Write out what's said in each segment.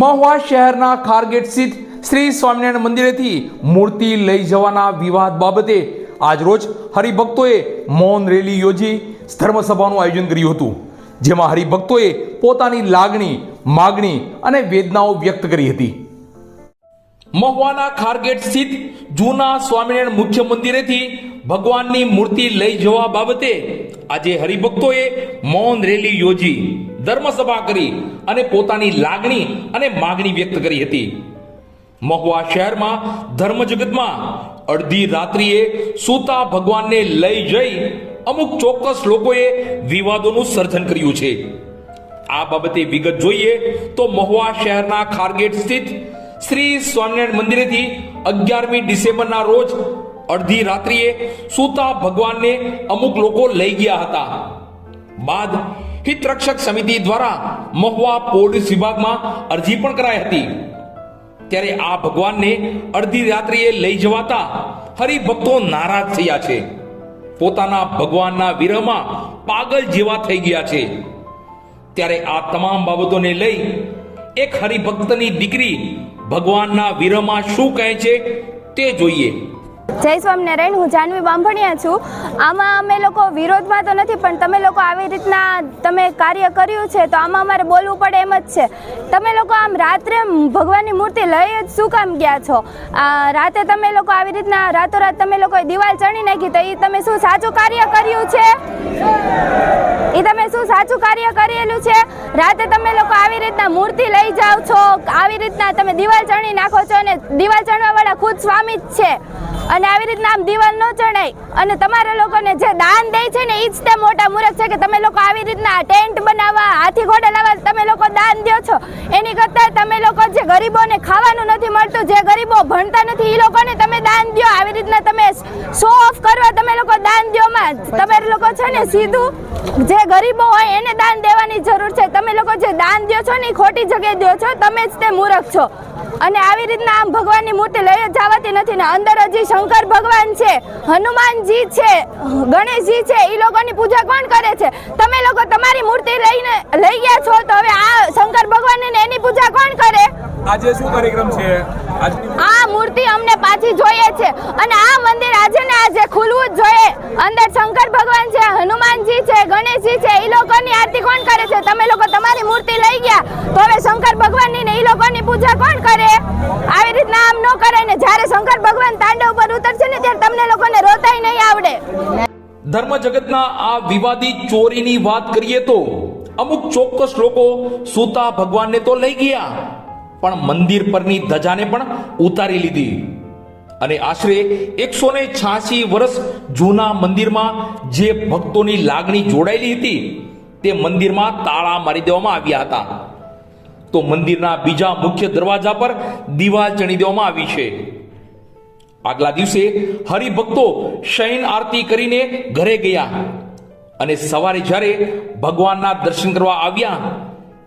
મહુવા શહેરના ખારગેટ સ્થિત શ્રી સ્વામિનારાયણ મંદિરેથી મૂર્તિ લઈ જવાના વિવાદ બાબતે આજરોજ હરિભક્તોએ મૌન રેલી યોજી ધર્મસભાનું આયોજન કર્યું હતું, જેમાં હરિભક્તોએ પોતાની લાગણી, માગણી અને વેદનાઓ વ્યક્ત કરી હતી. મહુવાના ખારગેટ સ્થિત જૂના સ્વામિનારાયણ મુખ્ય મંદિરેથી ભગવાનની મૂર્તિ લઈ જવા બાબતે આજે હરિભક્તોએ મૌન રેલી યોજી ધર્મસભા કરી અને પોતાની લાગણી અને માગણી વ્યક્ત કરી હતી. મહુવા શહેરમાં ધર્મ જગતમાં અડધી રાત્રિએ સૂતા ભગવાનને લઈ જઈ અમુક ચોક્કસ લોકોએ વિવાદોનું સર્જન કર્યું છે. આ બાબતે વિગત જોઈએ તો મહુવા શહેરના ખારગેટ સ્થિત શ્રી સ્વામિનારાયણ મંદિરેથી 11મી ડિસેમ્બરના રોજ અડધી રાત્રિએ સૂતા ભગવાનને અમુક લોકો લઈ ગયા હતા. બાદ હિતરક્ષક સમિતિ દ્વારા મહુવા પોલીસ વિભાગમાં અરજી પણ કરાઈ હતી. ત્યારે આ ભગવાનને અડધી રાત્રિએ લઈ જવાતા હરિભક્તો નારાજ થયા છે. પોતાના ભગવાનના વિરહમાં પાગલ જેવા થઈ ગયા છે. ત્યારે આ તમામ બાબતોને લઈ એક હરિભક્તની દીકરી ભગવાનના વિરહમાં શું કહે છે તે જોઈએ. જય સ્વામિનારાયણ. હું જાનવી બાંભણિયા છું. આમાં અમે લોકો વિરોધમાં તો નથી, પણ તમે લોકો આવી રીતના તમે કાર્ય કર્યું છે તો આમાં અમારે બોલવું પડે એમ જ છે. તમે લોકો આમ રાત્રે ભગવાનની મૂર્તિ લઈ જ શું કામ ગયા છો? રાતે તમે લોકો આવી રીતના રાતોરાત તમે લોકોએ દિવાલ ચણી નાખી, તો એ તમે શું સાચું કાર્ય કર્યું છે? એ તમે શું સાચું કાર્ય કરેલું છે? રાતે તમે લોકો આવી રીતના મૂર્તિ લઈ જાઓ છો, આવી રીતના તમે દિવાલ ચણી નાખો છો, અને દિવાલ ચણવા વાળા ખુદ સ્વામી જ છે. અને આવી રીતના આમ દિવાલ ન ચણાય. અને તમારા લોકોને જે દાન દે છે ને એ જ તે મોટા મૂર્ખ છે કે તમે લોકો આવી રીતના ટેન્ટ બનાવવા, હાથી ઘોડા લાવવા તમે લોકો દાન દો છો. એની કરતાં તમે લોકો જે ગરીબોને ખાવાનું નથી મળતું, જે ગરીબો ભણતા નથી, એ લોકોને તમે દાન દો. આવી રીતના તમે શો ઓફ કરવા તમે લોકો દાન દો માં તમે લોકો છે ને સીધું જે ગરીબો હોય એને દાન દેવાની જરૂર છે. તમે લોકો જે દાન દો છો ને એ ખોટી જગ્યાએ દો છો, તમે જ તે મૂર્ખ છો. અને આવી રીતના આમ ભગવાનની મૂર્તિ લઈ જ જવાતી નથી ને. અંદર હજી શંકર ભગવાન છે, હનુમાનજી છે, ગણેશજી છે, એ લોકોની પૂજા કોણ કરે છે? તમે લોકો તમારી મૂર્તિ લઈને લઈ ગયા છો, તો હવે આ શંકર ભગવાન ને એની પૂજા કોણ કરે? આજે શું કાર્યક્રમ છે? આ મૂર્તિ અમને પાછી જોઈએ છે અને આ મંદિર આજે ને આજે ખુલવું જ જોઈએ. અંદર શંકર ભગવાન છે, હનુમાનજી છે, ગણેશજી છે, એ લોકોની આરતી કોણ કરે છે? તમે લોકો તમારી મૂર્તિ લઈ ગયા, તો હવે શંકર ભગવાનની ને એ લોકોની પૂજા કોણ કરે? આવી રીતના આમ ન કરે ને. જ્યારે શંકર ભગવાન તાંડવ પર ઉતરશે ને ત્યારે તમને લોકોને રોતાય નહીં આવડે. ધર્મ જગતના આ વિવાદી ચોરીની વાત કરીએ તો અમુક ચોક્કસ લોકો સૂતા ભગવાનને તો લઈ ગયા, પણ મંદિર પરની ધજાને પણ ઉતારી લીધી. અને આશરે 186 વર્ષ જૂના મંદિરમાં જે ભક્તોની લાગણી જોડાયેલી હતી તે મંદિરમાં તાળા મારી દેવામાં આવ્યા હતા. તો મંદિરના બીજા મુખ્ય દરવાજા પર દિવાલ ચણી દેવામાં આવી છે. આગલા દિવસે હરિભક્તો શયન આરતી કરીને ઘરે ગયા અને સવારે જ્યારે ભગવાનના દર્શન કરવા આવ્યા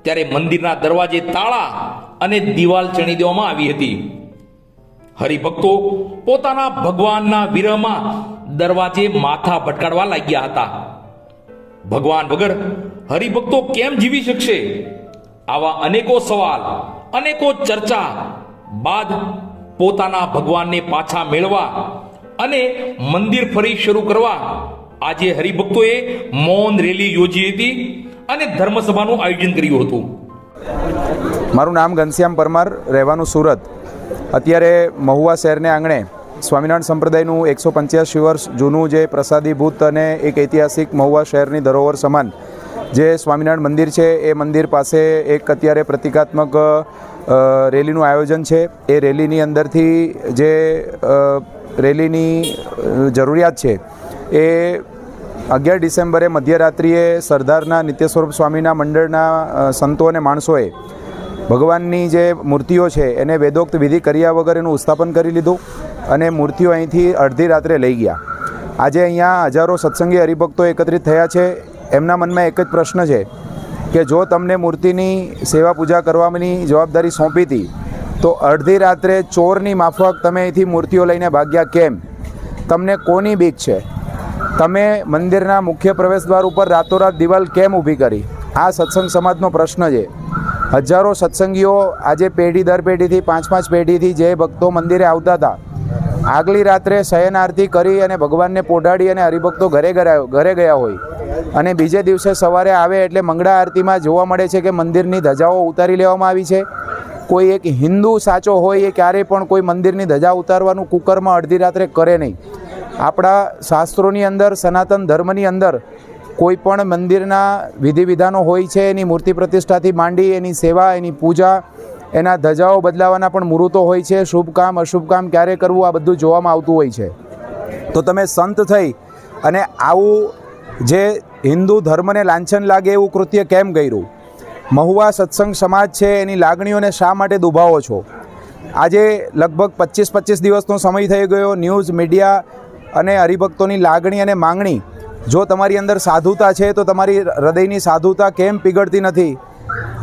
ત્યારે મંદિરના દરવાજે તાળા અને દિવાલ ચણી દેવામાં આવી હતી. હરિભક્તો પોતાના ભગવાનના વિરહમાં દરવાજે માથા ભટકાડવા લાગ્યા હતા. ભગવાન વગર હરિભક્તો કેમ જીવી શકશે? આવા અનેકો સવાલ, અનેકો ચર્ચા બાદ પોતાના ભગવાનને પાછા મેળવા અને મંદિર ફરી શરૂ કરવા આજે હરિભક્તોએ મૌન રેલી યોજી હતી અને ધર્મસભાનું આયોજન કર્યું હતું. મારું નામ ઘનશ્યામ પરમાર, રહેવાનું સુરત. અત્યારે મહુવા શહેરને આંગણે સ્વામિનારાયણ સંપ્રદાયનું 185 વર્ષ જૂનું જે પ્રસાદીભૂત અને એક ઐતિહાસિક મહુવા શહેરની ધરોહર સમાન જે સ્વામિનારાયણ મંદિર છે, એ મંદિર પાસે એક અત્યારે પ્રતિકાત્મક રેલીનું આયોજન છે. એ રેલીની અંદરથી જે રેલીની જરૂરિયાત છે એ 11 ડિસેમ્બરે મધ્યરાત્રિએ સરદારના નિત્ય સ્વરૂપ સ્વામીના મંડળના સંતો અને માણસોએ ભગવાનની જે મૂર્તિઓ છે એને વેદોક્ત વિધિ કર્યા વગર એનું ઉસ્થાપન કરી લીધું અને મૂર્તિઓ અહીંથી અડધી રાત્રે લઈ ગયા. આજે અહીંયા હજારો સત્સંગી હરિભક્તો એકત્રિત થયા છે. એમના મનમાં એક જ પ્રશ્ન છે કે જો તમને મૂર્તિની સેવા પૂજા કરવાની જવાબદારી સોંપી હતી તો અડધી રાત્રે ચોરની માફક તમે અહીંથી મૂર્તિઓ લઈને ભાગ્યા કેમ? તમને કોની બીક છે? તમે મંદિરના મુખ્ય પ્રવેશદ્વાર ઉપર રાતોરાત દિવાલ કેમ ઊભી કરી? આ સત્સંગ સમાજનો પ્રશ્ન છે. હજારો સત્સંગીઓ આજે પેઢી દર પેઢીથી પાંચ પેઢીથી જે ભક્તો મંદિરે આવતા હતા, આગલી રાત્રે શયન આરતી કરી અને ભગવાનને પોઢાડી અને હરિભક્તો ઘરે ગયા હોય અને બીજે દિવસે સવારે આવે એટલે મંગળા આરતીમાં જોવા મળે છે કે મંદિરની ધજાઓ ઉતારી લેવામાં આવી છે. કોઈ એક હિન્દુ સાચો હોય એ ક્યારેય પણ કોઈ મંદિરની ધજા ઉતારવાનું કુકર્મ અડધી રાત્રે કરે નહીં. આપણા શાસ્ત્રોની અંદર, સનાતન ધર્મની અંદર કોઈ પણ મંદિરના વિધિ વિધાનો હોય છે, એની મૂર્તિ પ્રતિષ્ઠાથી માંડી એની સેવા, એની પૂજા, એના ધજાઓ બદલાવાના પણ મુહૂર્તો હોય છે. શુભ કામ અશુભ કામ ક્યારે કરવું આ બધું જોવામાં આવતું હોય છે. તો તમે સંત થઈ અને આવું જે હિન્દુ ધર્મને લાંછન લાગે એવું કૃત્ય કેમ કર્યું? મહુવા સત્સંગ સમાજ છે એની લાગણીઓને શા માટે દુભાવો છો? આજે લગભગ 25 દિવસનો સમય થઈ ગયો. ન્યૂઝ મીડિયા અને હરિભક્તોની લાગણી અને માંગણી, જો તમારી અંદર સાધુતા છે તો તમારી હૃદયની સાધુતા કેમ પીગળતી નથી?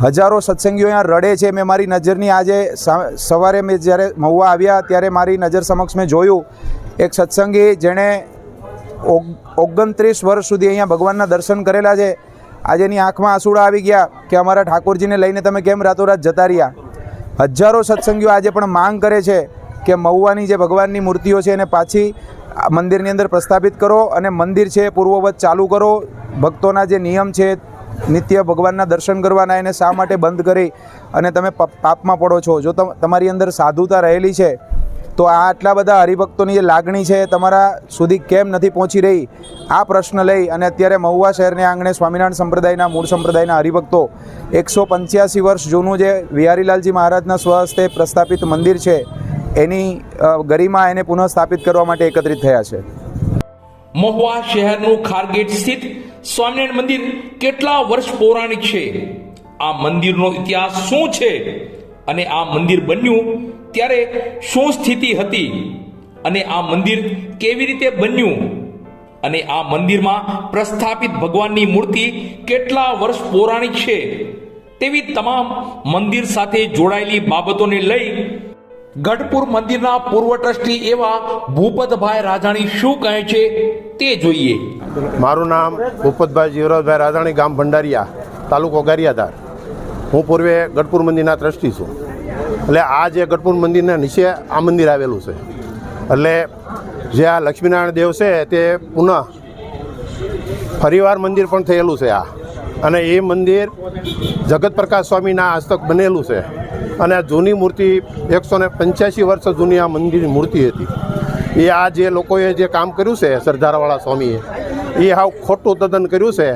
હજારો સત્સંગીઓ અહીંયા રડે છે. મેં મારી નજરની આજે સવારે મેં જ્યારે મહુવા આવ્યા ત્યારે મારી નજર સમક્ષ મેં જોયું એક સત્સંગી જેણે 29 વર્ષ સુધી અહીંયા ભગવાનના દર્શન કરેલા છે. આજે એની આંખમાં આંસુડા આવી ગયા કે અમારા ઠાકોરજીને લઈને તમે કેમ રાતોરાત જતા રહ્યા? હજારો સત્સંગીઓ આજે પણ માંગ કરે છે કે મહુવાની જે ભગવાનની મૂર્તિઓ છે એને પાછી મંદિરની અંદર પ્રસ્થાપિત કરો અને મંદિર છે પૂર્વવત ચાલુ કરો. ભક્તોના જે નિયમ છે નિત્ય ભગવાનના દર્શન કરવાના એને શા માટે બંધ કરી અને તમે પાપમાં પડો છો? જો તમારી અંદર સાધુતા રહેલી છે તો આ આટલા બધા હરિભક્તોની જે લાગણી છે તમારા સુધી કેમ નથી પહોંચી રહી? આ પ્રશ્ન લઈ અને અત્યારે મહુવા શહેરને આંગણે સ્વામિનારાયણ સંપ્રદાયના મૂળ સંપ્રદાયના હરિભક્તો 185 વર્ષ જૂનું જે વિહારીલાલજી મહારાજના સ્વહસ્તે પ્રસ્થાપિત મંદિર છે એની ગરિમા એને પુનઃ સ્થાપિત કરવા માટે એકત્રિત થયા છે. મહુવા શહેરનું ખારગેટ સ્થિત સ્વામિનારાયણ મંદિર કેટલા વર્ષ પૌરાણિક છે? આ મંદિરનો ઇતિહાસ શું છે? અને આ મંદિર બન્યું ત્યારે શું સ્થિતિ હતી? અને આ મંદિર કેવી રીતે બન્યું? અને આ મંદિરમાં પ્રસ્થાપિત ભગવાનની મૂર્તિ કેટલા વર્ષ પૌરાણિક છે? તેવી તમામ મંદિર સાથે જોડાયેલી બાબતોને લઈ ગઢપુર મંદિરના પૂર્વ ટ્રસ્ટી એવા ભૂપતભાઈ રાજાણી શું કહે છે તે જોઈએ. મારું નામ ભૂપતભાઈ જીવરાજભાઈ રાજાણી, ગામ ભંડારિયા, તાલુકો ગારિયાધાર. હું પૂર્વે ગઢપુર મંદિરના ટ્રસ્ટી છું. એટલે આ જે ગઢપુર મંદિરના નીચે આ મંદિર આવેલું છે. એટલે જે આ લક્ષ્મીનારાયણ દેવ છે તે પુનઃ ફરીવાર મંદિર પણ થયેલું છે આ. અને એ મંદિર જગત પ્રકાશ સ્વામીના હસ્તક બનેલું છે. અને આ જૂની મૂર્તિ 185 વર્ષ જૂની આ મંદિરની મૂર્તિ હતી. એ આ જે લોકોએ જે કામ કર્યું છે સરદારવાળા સ્વામીએ, એ હાવ ખોટું તદ્દન કર્યું છે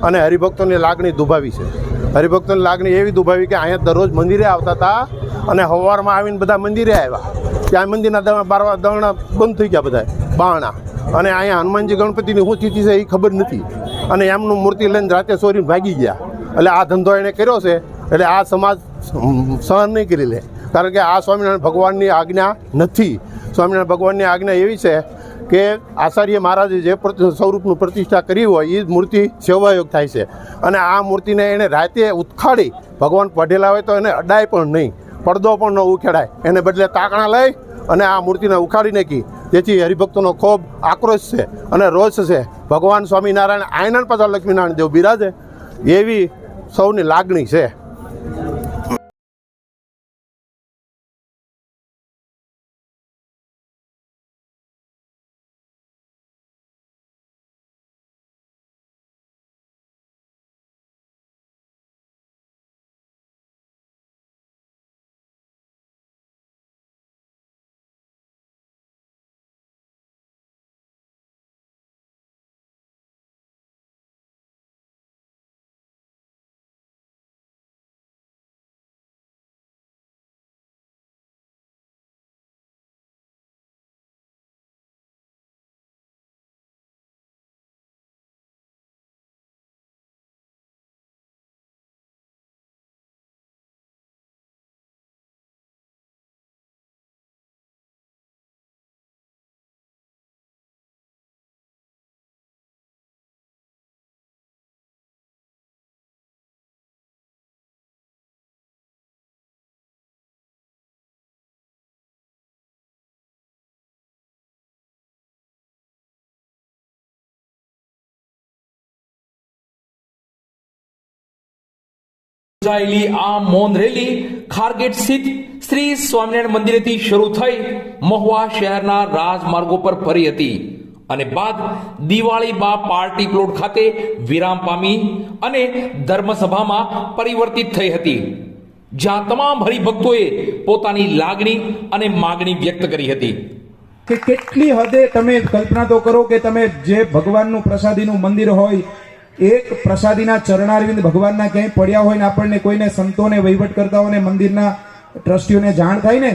અને હરિભક્તોની લાગણી દુભાવી છે. હરિભક્તોની લાગણી એવી દુભાવી કે અહીંયા દરરોજ મંદિરે આવતા હતા અને સવારમાં આવીને બધા મંદિરે આવ્યા. ત્યાં મંદિરના દરણા બંધ થઈ ગયા બધા બારણા. અને અહીંયા હનુમાનજી ગણપતિની શું સ્થિતિ છે એ ખબર નથી. અને એમનું મૂર્તિ લઈને રાતે ચોરીને ભાગી ગયા. એટલે આ ધંધો એણે કર્યો છે. એટલે આ સમાજ સહન નહીં કરી લે, કારણ કે આ સ્વામિનારાયણ ભગવાનની આજ્ઞા નથી. સ્વામિનારાયણ ભગવાનની આજ્ઞા એવી છે કે આચાર્ય મહારાજે જે સ્વરૂપનું પ્રતિષ્ઠા કરી હોય એ જ મૂર્તિ સેવાયોગ થાય છે. અને આ મૂર્તિને એણે રાતે ઉત્ખાડી, ભગવાન પઢેલા હોય તો એને અડાય પણ નહીં, પડદો પણ ન ઉખેડાય, એને બદલે તાકણા લઈ અને આ મૂર્તિને ઉખાડી નાખી. જેથી હરિભક્તોનો ખૂબ આક્રોશ છે અને રોષ છે. ભગવાન સ્વામિનારાયણ આયનન પાછા લક્ષ્મીનારાયણ દેવ બિરાજે એવી સૌની લાગણી છે. યોજાયેલી આ મૌન રેલી ખારગેટ સ્થિત શ્રી સ્વામિનારાયણ મંદિરેથી શરૂ થઈ મહુવા શહેરના રાજમાર્ગો પર ફરી હતી અને બાદ દિવાળી બા પાર્ટી પ્લોટ ખાતે વિરામ પામી અને ધર્મસભામાં પરિવર્તિત થઈ હતી, જ્યાં તમામ હરિભક્તોએ પોતાની લાગણી અને માગણી વ્યક્ત કરી હતી કે કેટલી હદે તમે કલ્પના તો કરો કે તમે જે ભગવાનનું પ્રસાદીનું મંદિર હોય, એક પ્રસાદીના ચરણારવિંદ ભગવાનના ક્યાંય પડ્યા હોય ને આપણને કોઈને સંતોને વહીવટ કરતાઓને મંદિરના ટ્રસ્ટીઓને જાણ થાય ને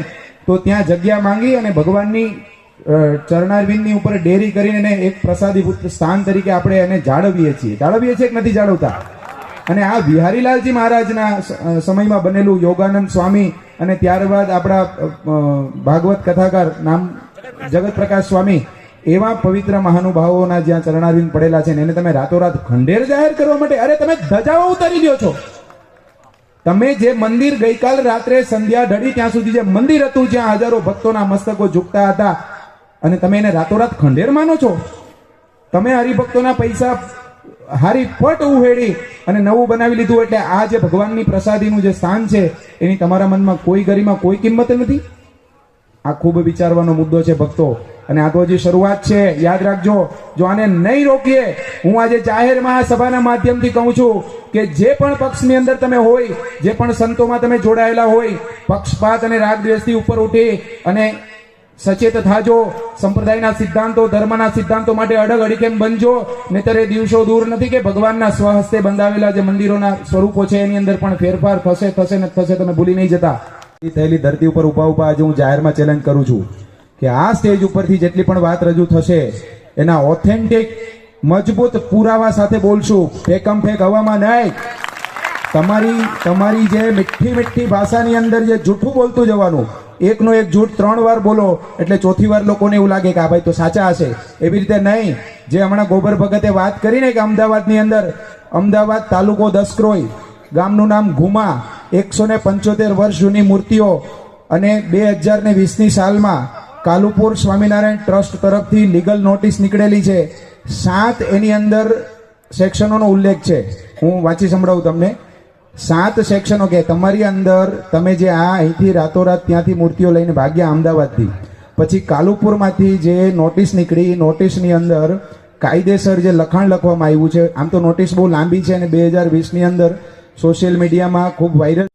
તો ત્યાં જગ્યા માંગી અને ભગવાનની ચરણારવિંદની ઉપર ડેરી કરીને એક પ્રસાદીભૂત સ્થાન તરીકે આપણે એને જાળવીએ છીએ કે નથી જાળવતા? અને આ બિહારીલાલજી મહારાજના સમયમાં બનેલું યોગાનંદ સ્વામી અને ત્યારબાદ આપણા ભાગવત કથાકાર નામ જગત પ્રકાશ સ્વામી, એવા પવિત્ર મહાનુભાવોના જ્યાં ચરણારવિંદ પડેલા છે ને એને તમે રાતોરાત ખંડેર જાહેર કરવા માટે, અરે તમે ધજાઓ ઉતારી લ્યો છો. તમે જે મંદિર ગઈકાલ રાત્રે સંધ્યા ઢળી ત્યાં સુધી જે મંદિર હતું જ્યાં હજારો ભક્તોના મસ્તકો ઝૂકતા હતા અને તમે એને રાતોરાત ખંડેર માનો છો? તમે હરિભક્તોના પૈસા હારી ફટ ઉહેડી અને નવું બનાવી લીધું એટલે આ જે ભગવાનની પ્રસાદીનું જે સ્થાન છે એની તમારા મનમાં કોઈ ગરિમા, કોઈ કિંમત નથી. આ ખૂબ વિચારવાનો મુદ્દો છે ભક્તો. અને આ તો હજી શરૂઆત છે, યાદ રાખજો. જો આને નહીં રોકીએ, હું આજે જાહેરમાં સભાના માધ્યમથી કહું છું કે જે પણ પક્ષની અંદર તમે હોય, જે પણ સંતોમાં તમે જોડાયેલા હોય, પક્ષપાત અને રાગ દ્વેષથી ઉપર ઉઠી અને સચેત થાજો. સંપ્રદાયના સિદ્ધાંતો, ધર્મના સિદ્ધાંતો માટે અડગ અડીકેમ બનજો. નહીતર એ દિવસો દૂર નથી કે ભગવાનના સ્વહસ્તે બંધાવેલા જે મંદિરોના સ્વરૂપો છે એની અંદર પણ ફેરફાર થશે ને થશે. તમે ભૂલી નહીં જતા. થયેલી ધરતી ઉપર ઉભા આજે હું જાહેરમાં ચેલેન્જ કરું છું કે આ સ્ટેજ ઉપરથી જેટલી પણ વાત રજૂ થશે એના ઓથેન્ટિક મજબૂત પુરાવા સાથે બોલશું, ફેકમ ફેક હવામાં નહીં. તમારી જે મીઠી ભાષાની અંદર જે જૂઠું બોલતું જવાનું, એકનો એક જૂઠ 3 વાર બોલો એટલે ચોથી વાર લોકોને એવું લાગે કે આ ભાઈ તો સાચા હશે. એવી રીતે નહીં. જે હમણાં ગોબર ભગતે વાત કરીને કે અમદાવાદની અંદર, અમદાવાદ તાલુકો દસક્રોઈ, ગામનું નામ ઘુમા, 175 વર્ષ જૂની મૂર્તિઓ અને 2020ની સાલમાં કાલુપુર સ્વામિનારાયણ ટ્રસ્ટ તરફથી લીગલ નોટિસ નીકળેલી છે. 7 એની અંદર સેક્શનોનો ઉલ્લેખ છે. હું વાંચી સંભળાવું તમને. 7 સેક્શનો કે તમારી અંદર તમે જે આ અહીંથી રાતોરાત ત્યાંથી મૂર્તિઓ લઈને ભાગ્યા અમદાવાદથી, પછી કાલુપુરમાંથી જે નોટિસ નીકળી, નોટિસની અંદર કાયદેસર જે લખાણ લખવામાં આવ્યું છે. આમ તો નોટિસ બહુ લાંબી છે અને 2020ની અંદર સોશિયલ મીડિયામાં ખૂબ વાયરલ